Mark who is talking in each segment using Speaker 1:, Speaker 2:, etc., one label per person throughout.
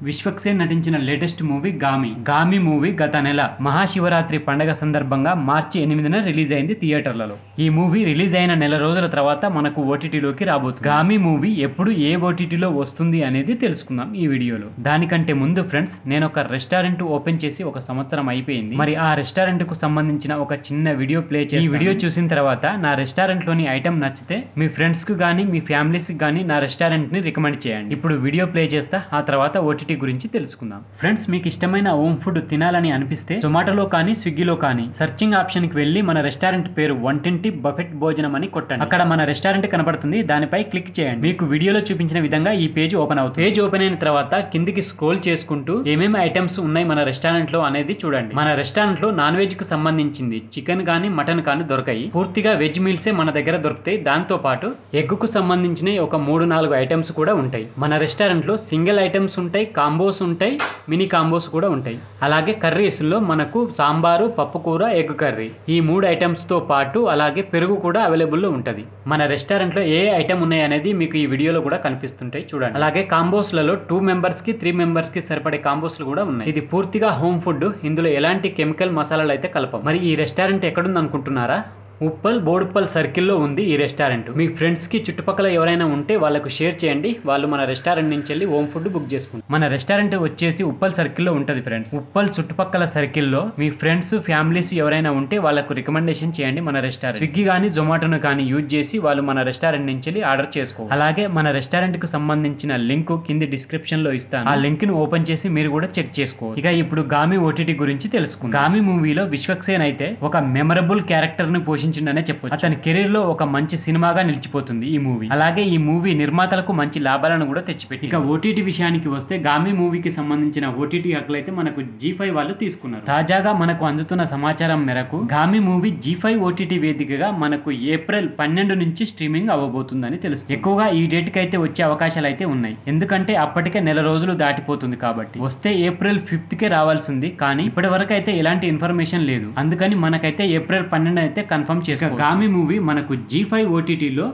Speaker 1: విశ్వక్సేన్ నటించిన latest movie Gaami movie గత నెల మహాశివరాత్రి పండగ సందర్భంగా మార్చి 8న రిలీజ్ అయింది థియేటర్లలో. ఈ మూవీ రిలీజ్ అయిన నెల రోజుల తర్వాత మనకు ఓటీటీలోకి రాబోతుంది. గామి మూవీ ఎప్పుడు ఏ ఓటీటీలో వస్తుంది అనేది తెలుసుకుందాం ఈ వీడియోలో. దానికంటే ముందు ఫ్రెండ్స్, నేను ఒక రెస్టారెంట్ ఓపెన్ చేసి 1 సంవత్సరం అయిపోయింది. మరి ఆ రెస్టారెంట్ కు సంబంధించిన ఒక చిన్న వీడియో ప్లే చేసి, ఈ వీడియో చూసిన తర్వాత నా రెస్టారెంట్ లోని ఐటమ్ నచ్చితే మీ ఫ్రెండ్స్ కు గానీ మీ ఫ్యామిలీస్ కి గానీ నా రెస్టారెంట్ ని రికమెండ్ చేయండి. ఇప్పుడు వీడియో ప్లే చేస్తా, ఆ తర్వాత ఓటీటీ గురించి తెలుసుకుందాం. ఫ్రెండ్స్, మీకు ఇష్టమైన హోమ్ ఫుడ్ తినాలని అనిపిస్తే జొమాటోలో కానీ స్విగ్గీలో కానీ సర్చింగ్ ఆప్షన్ కి వెళ్ళి మన రెస్టారెంట్ పేరు 120 బఫెట్ భోజనం అని కొట్టండి. అక్కడ మన రెస్టారెంట్ కనబడుతుంది, దానిపై క్లిక్ చేయండి. మీకు వీడియోలో చూపించిన విధంగా ఈ పేజ్ ఓపెన్ అవుతుంది. పేజ్ ఓపెన్ అయిన తర్వాత కిందికి స్క్రోల్ చేసుకుంటూ ఏమేమి ఐటమ్స్ ఉన్నాయి మన రెస్టారెంట్ లో అనేది చూడండి. మన రెస్టారెంట్ లో నాన్ వెజ్ కు సంబంధించింది చికెన్ కానీ మటన్ కానీ దొరకాయి. పూర్తిగా వెజ్ మీల్సే మన దగ్గర దొరుకుతాయి. దాంతో పాటు ఎగ్ కు సంబంధించిన ఒక 3-4 ఐటమ్స్ కూడా ఉంటాయి. మన రెస్టారెంట్ లో సింగిల్ ఐటమ్స్ ఉంటాయి, కాంబోస్ ఉంటాయి, మినీ కాంబోస్ కూడా ఉంటాయి. అలాగే కర్రీస్ లో మనకు సాంబారు, పప్పు కూర, ఎగ్ కర్రీ, ఈ 3 ఐటమ్స్ తో పాటు అలాగే పెరుగు కూడా అవైలబుల్ లో ఉంటది. మన రెస్టారెంట్ లో ఏ ఐటమ్ ఉన్నాయి అనేది మీకు ఈ వీడియోలో కూడా కనిపిస్తుంటాయి చూడండి. అలాగే కాంబోస్ లలో 2 మెంబర్స్ కి 3 మెంబర్స్ కి సరిపడే కాంబోస్ కూడా ఉన్నాయి. ఇది పూర్తిగా హోమ్ ఫుడ్. ఇందులో ఎలాంటి కెమికల్ మసాలాలు అయితే కలపం. మరి ఈ రెస్టారెంట్ ఎక్కడుంది అనుకుంటున్నారా? ఉప్పల్ బోడుప్పల్ సర్కిల్లో ఉంది ఈ రెస్టారెంట్. మీ ఫ్రెండ్స్ కి చుట్టుపక్కల ఎవరైనా ఉంటే వాళ్ళకు షేర్ చేయండి. వాళ్ళు మన రెస్టారెంట్ నుంచి వెళ్ళి హోమ్ ఫుడ్ బుక్ చేసుకుంటారు. మన రెస్టారెంట్ వచ్చేసి ఉప్పల్ సర్కిల్లో ఉంటది ఫ్రెండ్స్. ఉప్పల్ చుట్టుపక్కల సర్కిల్లో మీ ఫ్రెండ్స్ ఫ్యామిలీస్ ఎవరైనా ఉంటే వాళ్ళకు రికమెండేషన్ చేయండి మన రెస్టారెంట్. స్విగ్గీ కానీ జొమాటోను కానీ యూజ్ చేసి వాళ్ళు మన రెస్టారెంట్ నుంచి వెళ్ళి ఆర్డర్ చేసుకోవాలి. అలాగే మన రెస్టారెంట్ కు సంబంధించిన లింక్ కింది డిస్క్రిప్షన్ లో ఇస్తాను. ఆ లింక్ ను ఓపెన్ చేసి మీరు కూడా చెక్ చేసుకోవాలి. ఇక ఇప్పుడు గామి ఓటీటీ గురించి తెలుసుకుందాం. గామి మూవీలో విశ్వక్సేన్ అయితే ఒక మెమరబుల్ క్యారెక్టర్ ని పోషించిందనే చెప్పొచ్చు. అతని కెరీర్ లో ఒక మంచి సినిమాగా నిలిచిపోతుంది ఈ మూవీ. అలాగే ఈ మూవీ నిర్మాతలకు మంచి లాభాలను కూడా తెచ్చిపెట్టి. ఇక ఓటీటీ విషయానికి వస్తే గామి మూవీకి సంబంధించిన ఓటీటీ హక్కులు అయితే మనకు G5 వాళ్ళు తీసుకున్నారు. తాజాగా మనకు అందుతున్న సమాచారం మేరకు గామి మూవీ G5 ఓటీటీ వేదికగా మనకు ఏప్రిల్ 12 నుంచి స్ట్రీమింగ్ అవ్వబోతుందని తెలుస్తుంది. ఎక్కువగా ఈ డేట్ కి అయితే వచ్చే అవకాశాలు అయితే ఉన్నాయి. ఎందుకంటే అప్పటికే నెల రోజులు దాటిపోతుంది కాబట్టి. వస్తే ఏప్రిల్ 5th కే రావాల్సింది, కానీ ఇప్పటి వరకు అయితే ఎలాంటి ఇన్ఫర్మేషన్ లేదు. అందుకని మనకైతే ఏప్రిల్ 12 అయితే కన్ఫర్మ్ చేసుకోవాలి. గామి మూవీ మనకు G5 ఓటీటీలో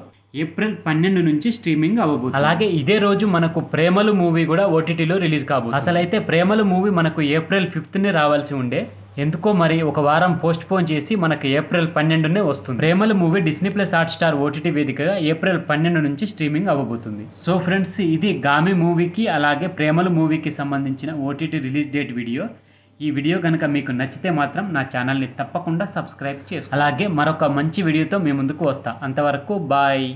Speaker 1: ఏప్రిల్ 12 నుంచి స్ట్రీమింగ్ అవ్వబోతుంది. అలాగే ఇదే రోజు మనకు ప్రేమలు మూవీ కూడా ఓటీటీలో రిలీజ్ కాబోతుంది. అసలైతే ప్రేమలు మూవీ మనకు ఏప్రిల్ 5th రావాల్సి ఉండే, ఎందుకో మరి 1 వారం పోస్ట్ పోన్ చేసి మనకు ఏప్రిల్ 12 వస్తుంది. ప్రేమల movie Disney plus Hotstar OTT వేదికగా ఏప్రిల్ 12 నుంచి స్ట్రీమింగ్ అవ్వబోతుంది. సో ఫ్రెండ్స్, ఇది గామి మూవీకి అలాగే ప్రేమల మూవీకి సంబంధించిన ఓటీటీ రిలీజ్ డేట్ వీడియో. ఈ వీడియో కనుక మీకు నచ్చితే మాత్రం నా ఛానల్ని తప్పకుండా సబ్స్క్రైబ్ చేసుకోండి. అలాగే మరొక మంచి వీడియోతో మీ ముందుకు వస్తా. అంతవరకు బాయ్.